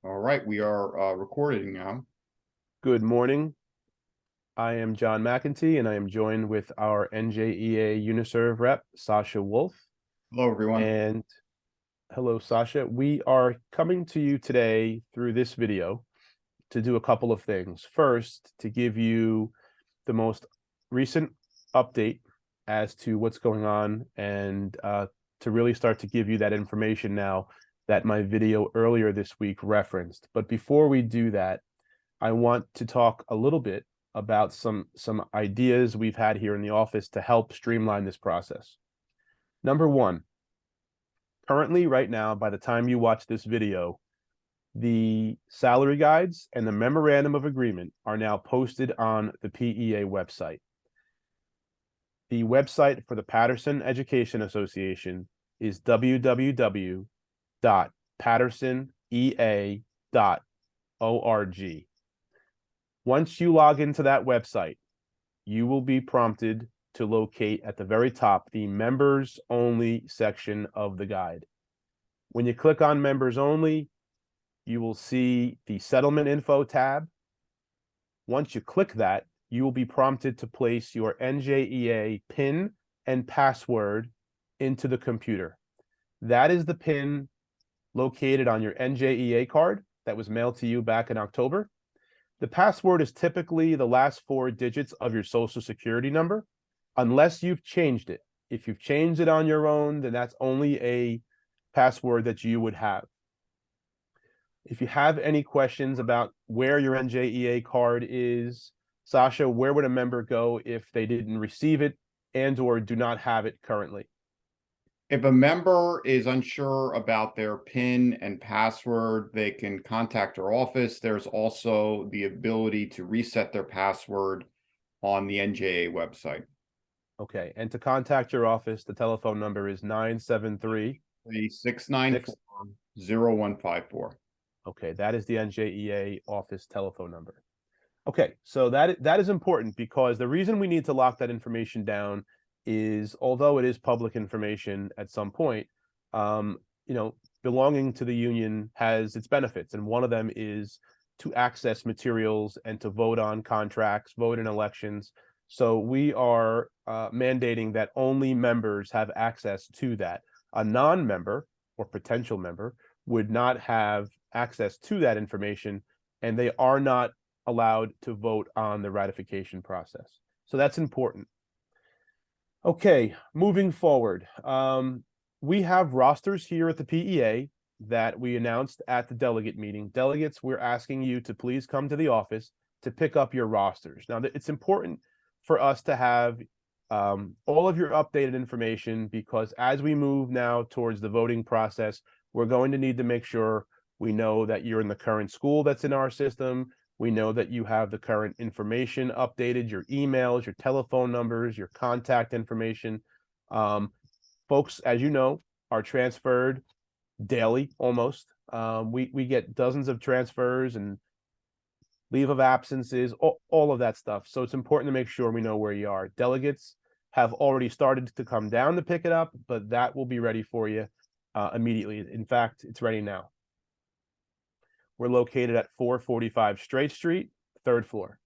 All right, we are recording now. Good morning. I am John McEntee, and I am joined with our NJEA Uniserv rep, Sasha Wolf. Hello, everyone. And hello, Sasha. We are coming to you today through this video to do a couple of things. First, to give you the most recent update as to what's going on and to really start to give you that information now that my video earlier this week referenced. But before we do that, I want to talk a little bit about some ideas we've had here in the office to help streamline this process. Number one, currently right now, by the time you watch this video, the salary guides and the memorandum of agreement are now posted on the PEA website. The website for the Patterson Education Association is www.pattersonea.org. Once you log into that website, you will be prompted to locate at the very top the members only section of the guide. When you click on members only, you will see the settlement info tab. Once you click that, you will be prompted to place your NJEA PIN and password into the computer. That is the PIN located on your NJEA card that was mailed to you back in October. The password is typically the last 4 digits of your social security number, unless you've changed it. If you've changed it on your own, then that's only a password that you would have. If you have any questions about where your NJEA card is, Sasha, where would a member go if they didn't receive it and or do not have it currently? If a member is unsure about their PIN and password, they can contact our office. There's also the ability to reset their password on the NJA website. Okay, and to contact your office, the telephone number is 973 694-0154. Okay, that is the NJEA office telephone number. Okay, so that is important because the reason we need to lock that information down is, although it is public information at some point, belonging to the union has its benefits, and one of them is to access materials and to vote on contracts, vote in elections. So we are mandating that only members have access to that. A non-member or potential member would not have access to that information, and they are not allowed to vote on the ratification process. So that's important. Okay, moving forward. We have rosters here at the PEA that we announced at the delegate meeting. Delegates, we're asking you to please come to the office to pick up your rosters. Now, it's important for us to have all of your updated information because as we move now towards the voting process, we're going to need to make sure we know that you're in the current school that's in our system. We know that you have the current information updated, your emails, your telephone numbers, your contact information. Folks, as you know, are transferred daily almost. We get dozens of transfers and leave of absences, all of that stuff. So it's important to make sure we know where you are. Delegates have already started to come down to pick it up, but that will be ready for you immediately. In fact, it's ready now. We're located at 445 Straight Street, 3rd floor.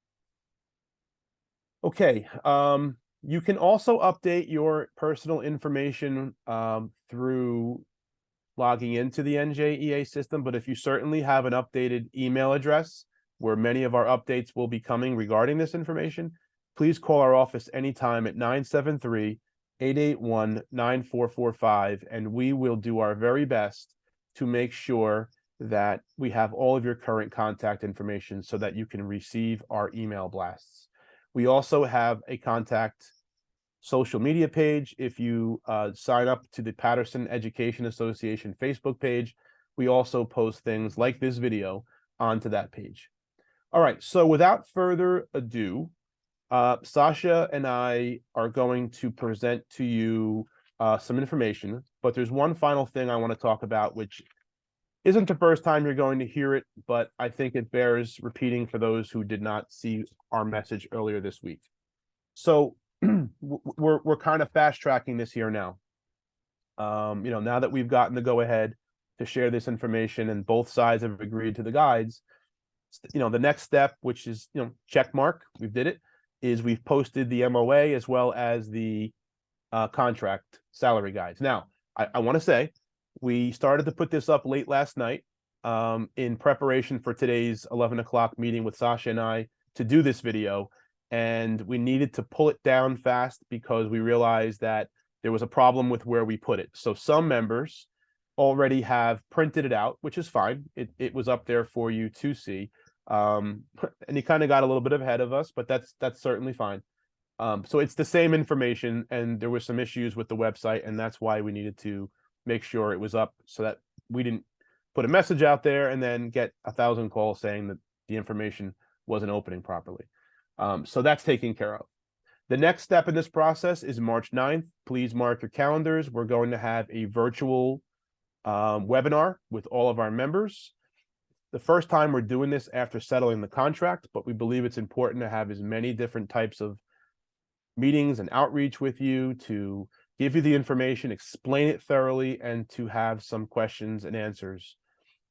Okay, you can also update your personal information through logging into the NJEA system, but if you certainly have an updated email address where many of our updates will be coming regarding this information, please call our office anytime at 973-881-9445, and we will do our very best to make sure that we have all of your current contact information so that you can receive our email blasts. We also have a contact social media page. If you sign up to the Patterson Education Association Facebook page, we also post things like this video onto that page. All right, so without further ado, Sasha and I are going to present to you some information, but there's one final thing I want to talk about, which isn't the first time you're going to hear it, but I think it bears repeating for those who did not see our message earlier this week. So we're kind of fast tracking this here now. Now that we've gotten the go ahead to share this information, and both sides have agreed to the guides. The next step, which is, check mark, we did it, is we've posted the MOA as well as the contract salary guides. Now, I want to say we started to put this up late last night in preparation for today's 11 o'clock meeting with Sasha and I to do this video. And we needed to pull it down fast because we realized that there was a problem with where we put it. So some members already have printed it out, which is fine. It was up there for you to see. And he kind of got a little bit ahead of us, but that's certainly fine. So it's the same information, and there were some issues with the website, and that's why we needed to make sure it was up so that we didn't put a message out there and then get 1,000 calls saying that the information wasn't opening properly. So that's taken care of. The next step in this process is March 9th. Please mark your calendars. We're going to have a virtual webinar with all of our members. The first time we're doing this after settling the contract, but we believe it's important to have as many different types of meetings and outreach with you to give you the information, explain it thoroughly, and to have some questions and answers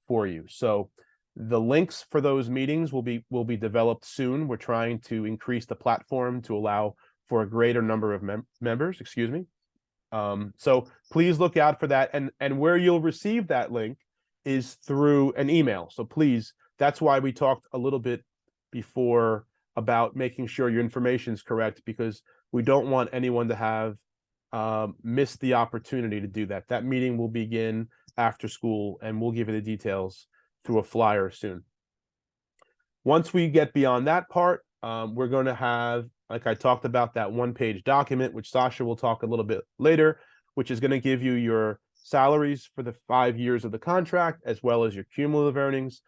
for you. So the links for those meetings will be developed soon. We're trying to increase the platform to allow for a greater number of members, excuse me. So please look out for that. And where you'll receive that link is through an email. So please, that's why we talked a little bit before about making sure your information is correct, because we don't want anyone to have missed the opportunity to do that. That meeting will begin after school, and we'll give you the details through a flyer soon. Once we get beyond that part, we're going to have, like I talked about, that one-page document, which Sasha will talk a little bit later, which is going to give you your salaries for the 5 years of the contract, as well as your cumulative earnings.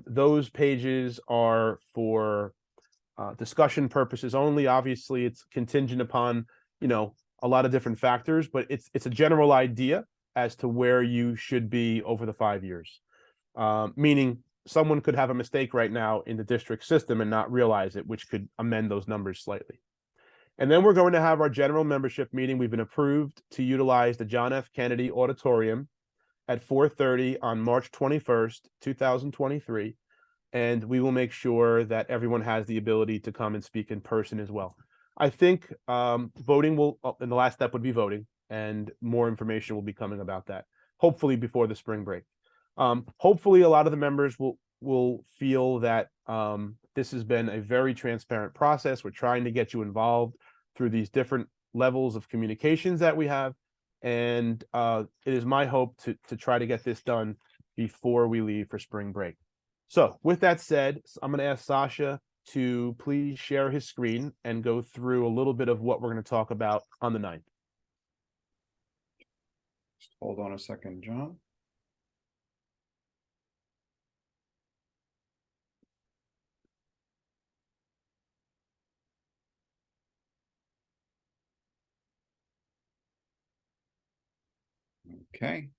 Those pages are for discussion purposes only. Obviously, it's contingent upon, a lot of different factors, but it's a general idea as to where you should be over the 5 years. Meaning someone could have a mistake right now in the district system and not realize it, which could amend those numbers slightly. And then we're going to have our general membership meeting. We've been approved to utilize the John F. Kennedy Auditorium at 4:30 on March 21st, 2023. And we will make sure that everyone has the ability to come and speak in person as well. I think voting will, and the last step would be voting, and more information will be coming about that, hopefully before the spring break. Hopefully a lot of the members will feel that this has been a very transparent process. We're trying to get you involved through these different levels of communications that we have. And it is my hope to try to get this done before we leave for spring break. So with that said, I'm going to ask Sasha to please share his screen and go through a little bit of what we're going to talk about on the 9th. Just hold on a second, John. Okay.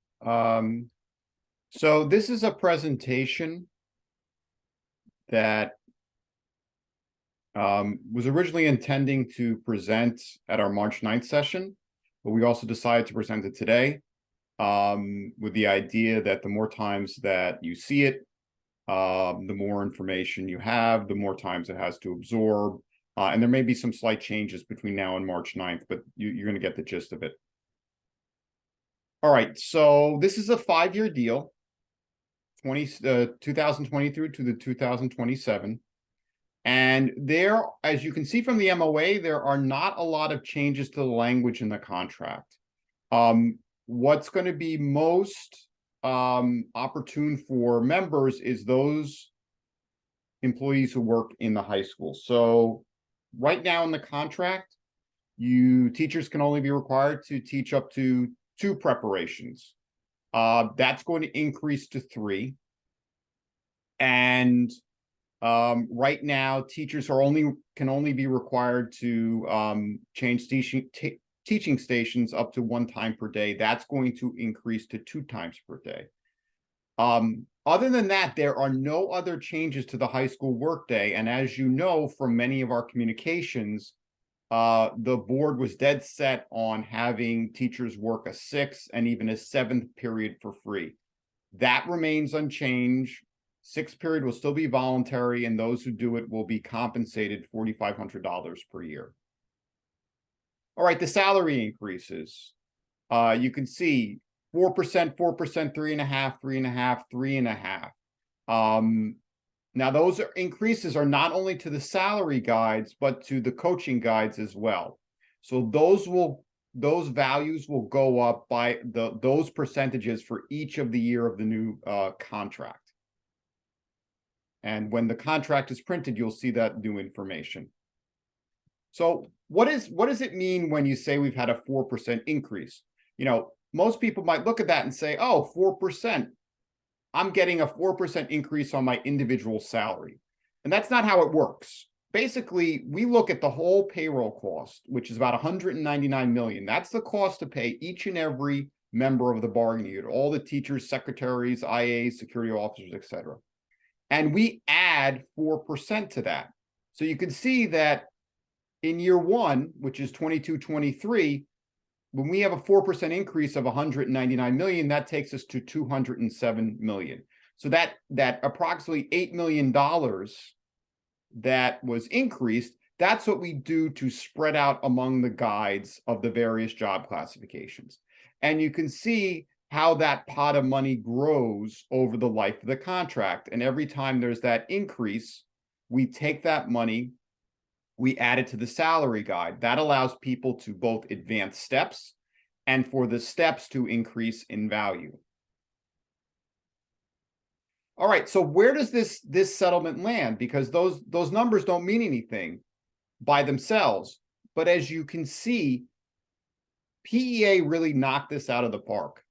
So this is a presentation that was originally intending to present at our March 9th session, but we also decided to present it today with the idea that the more times that you see it, the more information you have, the more times it has to absorb. And there may be some slight changes between now and March 9th, but you're going to get the gist of it. All right, so this is a 5-year deal, 2023 to the 2027. And there, as you can see from the MOA, there are not a lot of changes to the language in the contract. What's going to be most opportune for members is those employees who work in the high school. So right now in the contract, teachers can only be required to teach up to 2 preparations. That's going to increase to 3. And right now, teachers can only be required to change teaching stations up to 1 time per day. That's going to increase to 2 times per day. Other than that, there are no other changes to the high school workday. And as you know from many of our communications, the board was dead set on having teachers work a 6th and even a 7th period for free. That remains unchanged. Sixth period will still be voluntary, and those who do it will be compensated $4,500 per year. All right, the salary increases. You can see 4%, 4%, 3.5%, 3.5%, 3.5%. Now, those increases are not only to the salary guides, but to the coaching guides as well. So those values will go up by those percentages for each of the year of the new contract. And when the contract is printed, you'll see that new information. So what does it mean when you say we've had a 4% increase? You know, most people might look at that and say, oh, 4%. I'm getting a 4% increase on my individual salary. And that's not how it works. Basically, we look at the whole payroll cost, which is about $199 million. That's the cost to pay each and every member of the bargaining unit, all the teachers, secretaries, IAs, security officers, etc. And we add 4% to that. So you can see that in year one, which is 22-23, when we have a 4% increase of 199 million, that takes us to 207 million. So that approximately $8 million that was increased, that's what we do to spread out among the guides of the various job classifications. And you can see how that pot of money grows over the life of the contract. And every time there's that increase, we take that money, we add it to the salary guide. That allows people to both advance steps and for the steps to increase in value. All right, so where does this settlement land? Because those numbers don't mean anything by themselves. But as you can see, PEA really knocked this out of the park.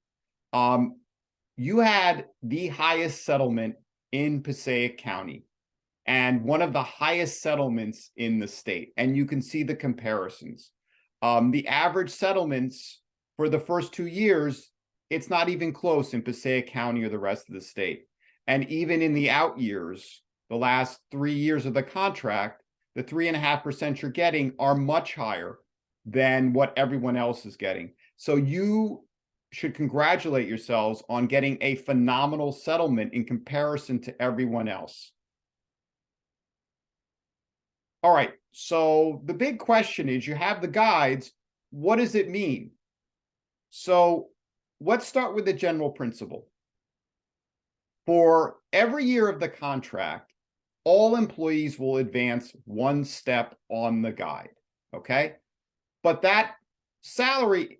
You had the highest settlement in Passaic County and one of the highest settlements in the state. And you can see the comparisons. The average settlements for the first 2 years, it's not even close in Passaic County or the rest of the state. And even in the out years, the last 3 years of the contract, the 3.5% you're getting are much higher than what everyone else is getting. So you should congratulate yourselves on getting a phenomenal settlement in comparison to everyone else. All right, so the big question is, you have the guides, what does it mean? So let's start with the general principle. For every year of the contract, all employees will advance one step on the guide, okay? But that salary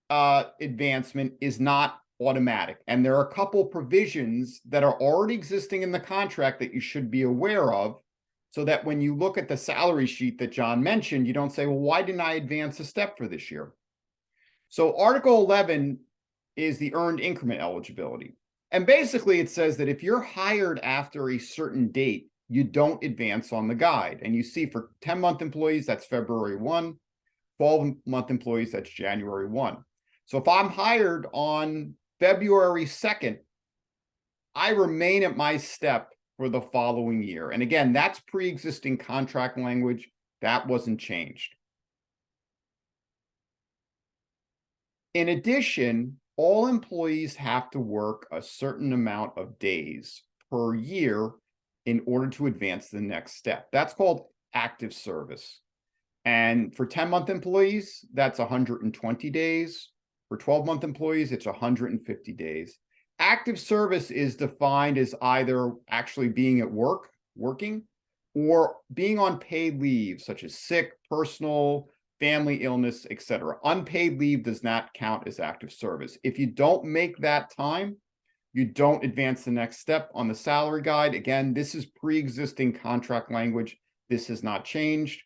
advancement is not automatic. And there are a couple provisions that are already existing in the contract that you should be aware of, so that when you look at the salary sheet that John mentioned, you don't say, well, why didn't I advance a step for this year? So Article 11 is the earned increment eligibility. And basically it says that if you're hired after a certain date, you don't advance on the guide. And you see for 10-month employees, that's February 1, 12-month employees, that's January 1. So if I'm hired on February 2nd, I remain at my step for the following year. And again, that's pre-existing contract language. That wasn't changed. In addition, all employees have to work a certain amount of days per year in order to advance the next step. That's called active service. And for 10-month employees, that's 120 days. For 12-month employees, it's 150 days. Active service is defined as either actually being at work, working, or being on paid leave, such as sick, personal, family illness, etc. Unpaid leave does not count as active service. If you don't make that time, you don't advance the next step on the salary guide. Again, this is pre-existing contract language. This has not changed.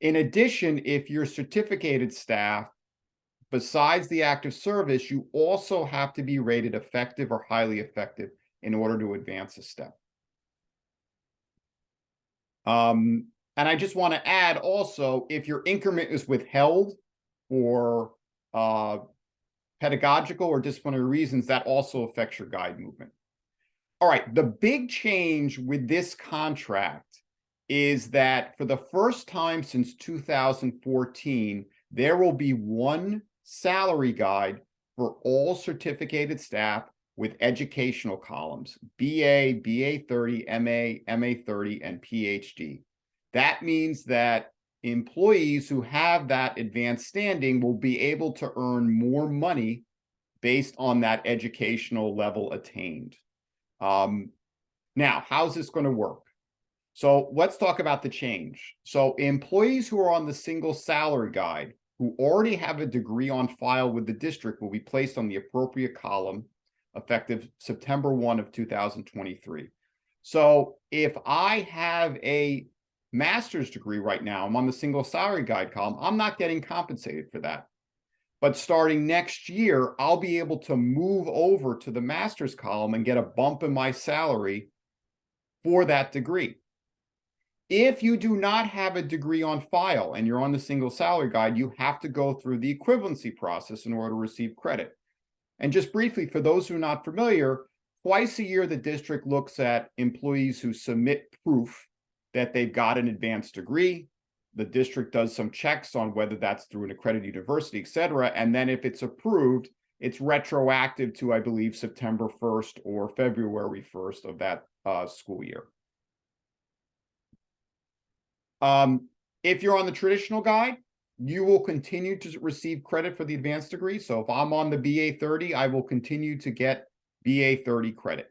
In addition, if you're certificated staff, besides the active service, you also have to be rated effective or highly effective in order to advance a step. And I just want to add also, if your increment is withheld for pedagogical or disciplinary reasons, that also affects your guide movement. All right, the big change with this contract is that for the first time since 2014, there will be one salary guide for all certificated staff with educational columns, BA, BA 30, MA, MA 30, and PhD. That means that employees who have that advanced standing will be able to earn more money based on that educational level attained. Now, how's this going to work? So let's talk about the change. So employees who are on the single salary guide who already have a degree on file with the district will be placed on the appropriate column effective September 1 of 2023. So if I have a master's degree right now, I'm on the single salary guide column, I'm not getting compensated for that. But starting next year, I'll be able to move over to the master's column and get a bump in my salary for that degree. If you do not have a degree on file and you're on the single salary guide, you have to go through the equivalency process in order to receive credit. And just briefly, for those who are not familiar, twice a year, the district looks at employees who submit proof that they've got an advanced degree. The district does some checks on whether that's through an accredited university, et cetera. And then if it's approved, it's retroactive to, I believe, September 1st or February 1st of that school year. If you're on the traditional guide, you will continue to receive credit for the advanced degree. So if I'm on the BA 30, I will continue to get BA 30 credit.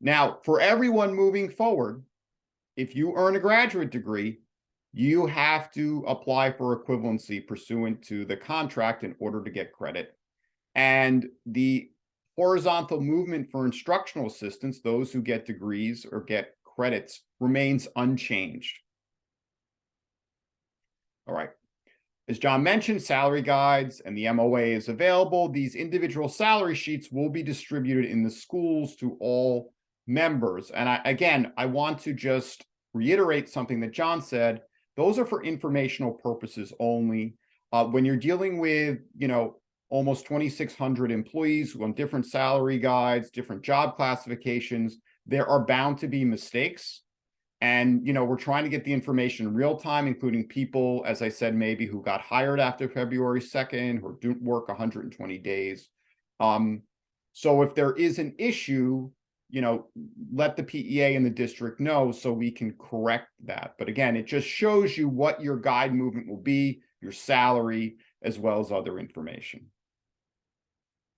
Now, for everyone moving forward, if you earn a graduate degree, you have to apply for equivalency pursuant to the contract in order to get credit. And the horizontal movement for instructional assistants, those who get degrees or get credits, remains unchanged. All right. As John mentioned, salary guides and the MOA is available. These individual salary sheets will be distributed in the schools to all members. And I want to just reiterate something that John said. Those are for informational purposes only. When you're dealing with, almost 2,600 employees on different salary guides, different job classifications, there are bound to be mistakes. And, we're trying to get the information in real time, including people, as I said, maybe who got hired after February 2nd, or didn't work 120 days. So if there is an issue, let the PEA and the district know so we can correct that. But again, it just shows you what your guide movement will be, your salary, as well as other information.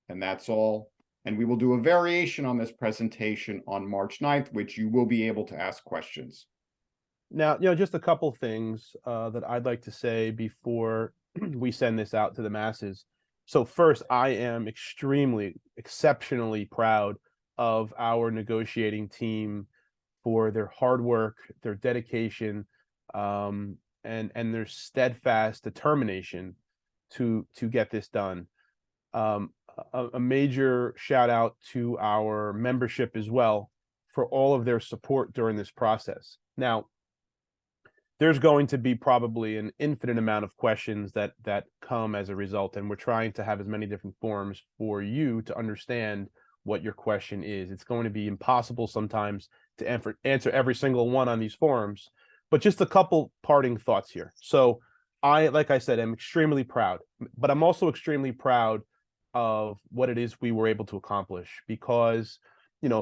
And that's all. And we will do a variation on this presentation on March 9th, which you will be able to ask questions. Now, just a couple things that I'd like to say before we send this out to the masses. So first, I am exceptionally proud of our negotiating team for their hard work, their dedication, and their steadfast determination to get this done. A major shout out to our membership as well for all of their support during this process. Now, there's going to be probably an infinite amount of questions that come as a result, and we're trying to have as many different forms for you to understand what your question is. It's going to be impossible sometimes to answer every single one on these forums, but just a couple parting thoughts here. So like I said, I'm extremely proud, but I'm also extremely proud of what it is we were able to accomplish, because,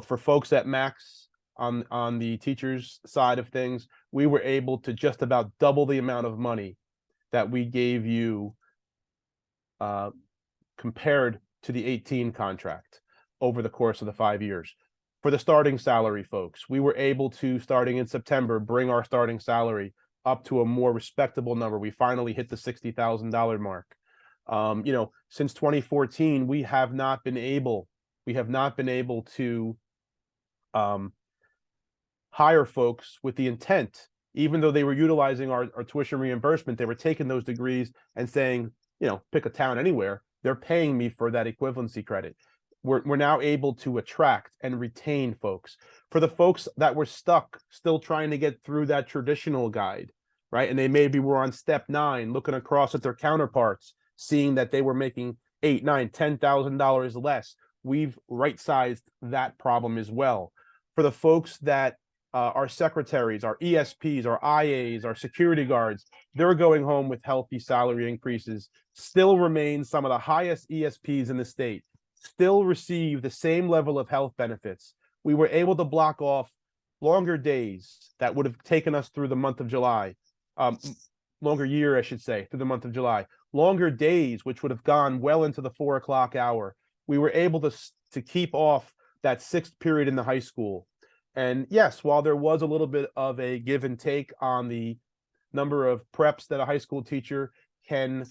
for folks at Max on the teachers side of things, we were able to just about double the amount of money that we gave you compared to the 18 contract over the course of the 5 years. For the starting salary folks, we were able to, starting in September, bring our starting salary up to a more respectable number. We finally hit the $60,000 mark. Since 2014, we have not been able to hire folks with the intent, even though they were utilizing our tuition reimbursement, they were taking those degrees and saying, pick a town anywhere, they're paying me for that equivalency credit. We're now able to attract and retain folks. For the folks that were stuck, still trying to get through that traditional guide, right? And they maybe were on step 9, looking across at their counterparts, seeing that they were making $8,000, $9,000, $10,000 less. We've right-sized that problem as well. For the folks that our secretaries, our ESPs, our IAs, our security guards, they're going home with healthy salary increases, still remain some of the highest ESPs in the state. still receive the same level of health benefits. We were able to block off longer days that would have taken us through the month of July, longer year, I should say, through the month of July, longer days, which would have gone well into the 4 o'clock hour. We were able to keep off that 6th period in the high school. And yes, while there was a little bit of a give and take on the number of preps that a high school teacher can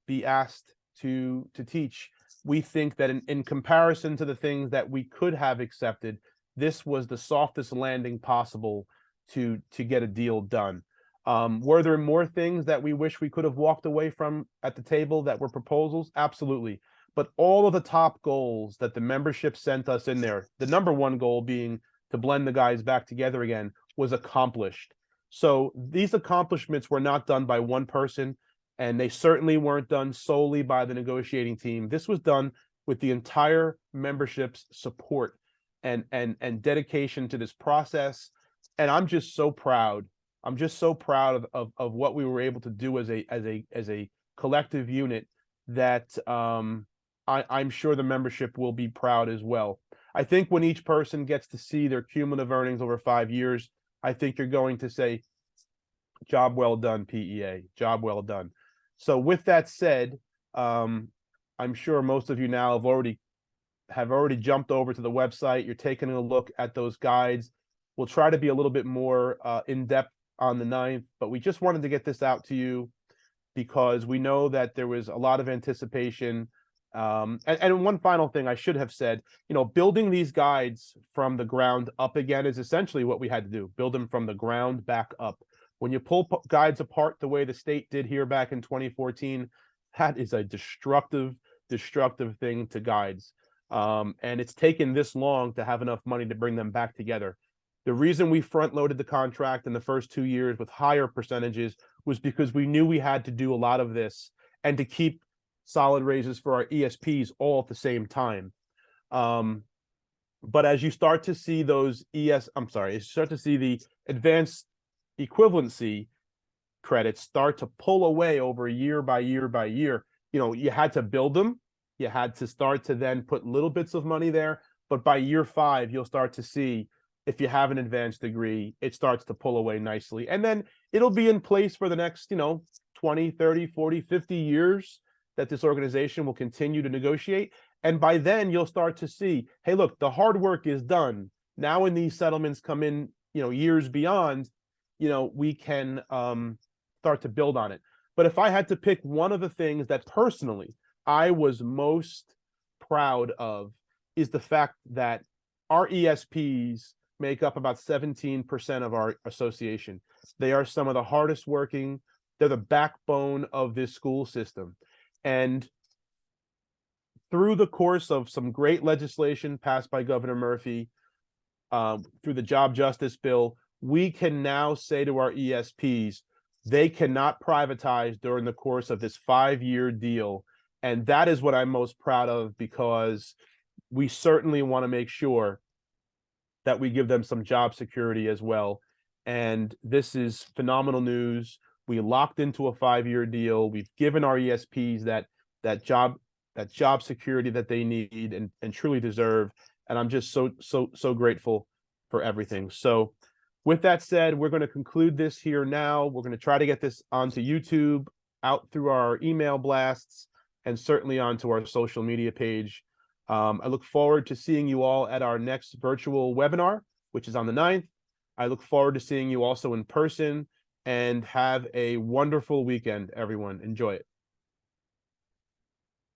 be asked to teach, we think that in comparison to the things that we could have accepted, this was the softest landing possible to get a deal done. Were there more things that we wish we could have walked away from at the table that were proposals? Absolutely. But all of the top goals that the membership sent us in there, the number one goal being to blend the guys back together again, was accomplished. So these accomplishments were not done by one person, and they certainly weren't done solely by the negotiating team. This was done with the entire membership's support and dedication to this process. And I'm just so proud. I'm just so proud of what we were able to do as a collective unit that I'm sure the membership will be proud as well. I think when each person gets to see their cumulative earnings over 5 years, I think you're going to say, job well done, PEA, job well done. So with that said, I'm sure most of you now have already jumped over to the website. You're taking a look at those guides. We'll try to be a little bit more in-depth on the 9th, but we just wanted to get this out to you because we know that there was a lot of anticipation. And one final thing I should have said, building these guides from the ground up again is essentially what we had to do, build them from the ground back up. When you pull guides apart the way the state did here back in 2014, that is a destructive thing to guides. And it's taken this long to have enough money to bring them back together. The reason we front loaded the contract in the first 2 years with higher percentages was because we knew we had to do a lot of this and to keep solid raises for our ESPs all at the same time. But as you start to see those the advanced equivalency credits start to pull away over year by year by year, you had to build them. You had to start to then put little bits of money there. But by year 5, you'll start to see, if you have an advanced degree, it starts to pull away nicely. And then it'll be in place for the next, 20, 30, 40, 50 years that this organization will continue to negotiate. And by then you'll start to see, hey, look, the hard work is done. Now when these settlements come in, years beyond, we can start to build on it. But if I had to pick one of the things that personally I was most proud of, is the fact that our ESPs make up about 17% of our association. They are some of the hardest working. They're the backbone of this school system. And through the course of some great legislation passed by Governor Murphy, through the Job Justice Bill, we can now say to our ESPs, they cannot privatize during the course of this 5-year deal. And that is what I'm most proud of, because we certainly want to make sure that we give them some job security as well. And this is phenomenal news. We locked into a 5-year deal. We've given our ESPs that job security that they need and truly deserve. And I'm just so grateful for everything. So with that said, we're going to conclude this here now. We're going to try to get this onto YouTube, out through our email blasts, and certainly onto our social media page. I look forward to seeing you all at our next virtual webinar, which is on the 9th. I look forward to seeing you also in person, and have a wonderful weekend, everyone. Enjoy it.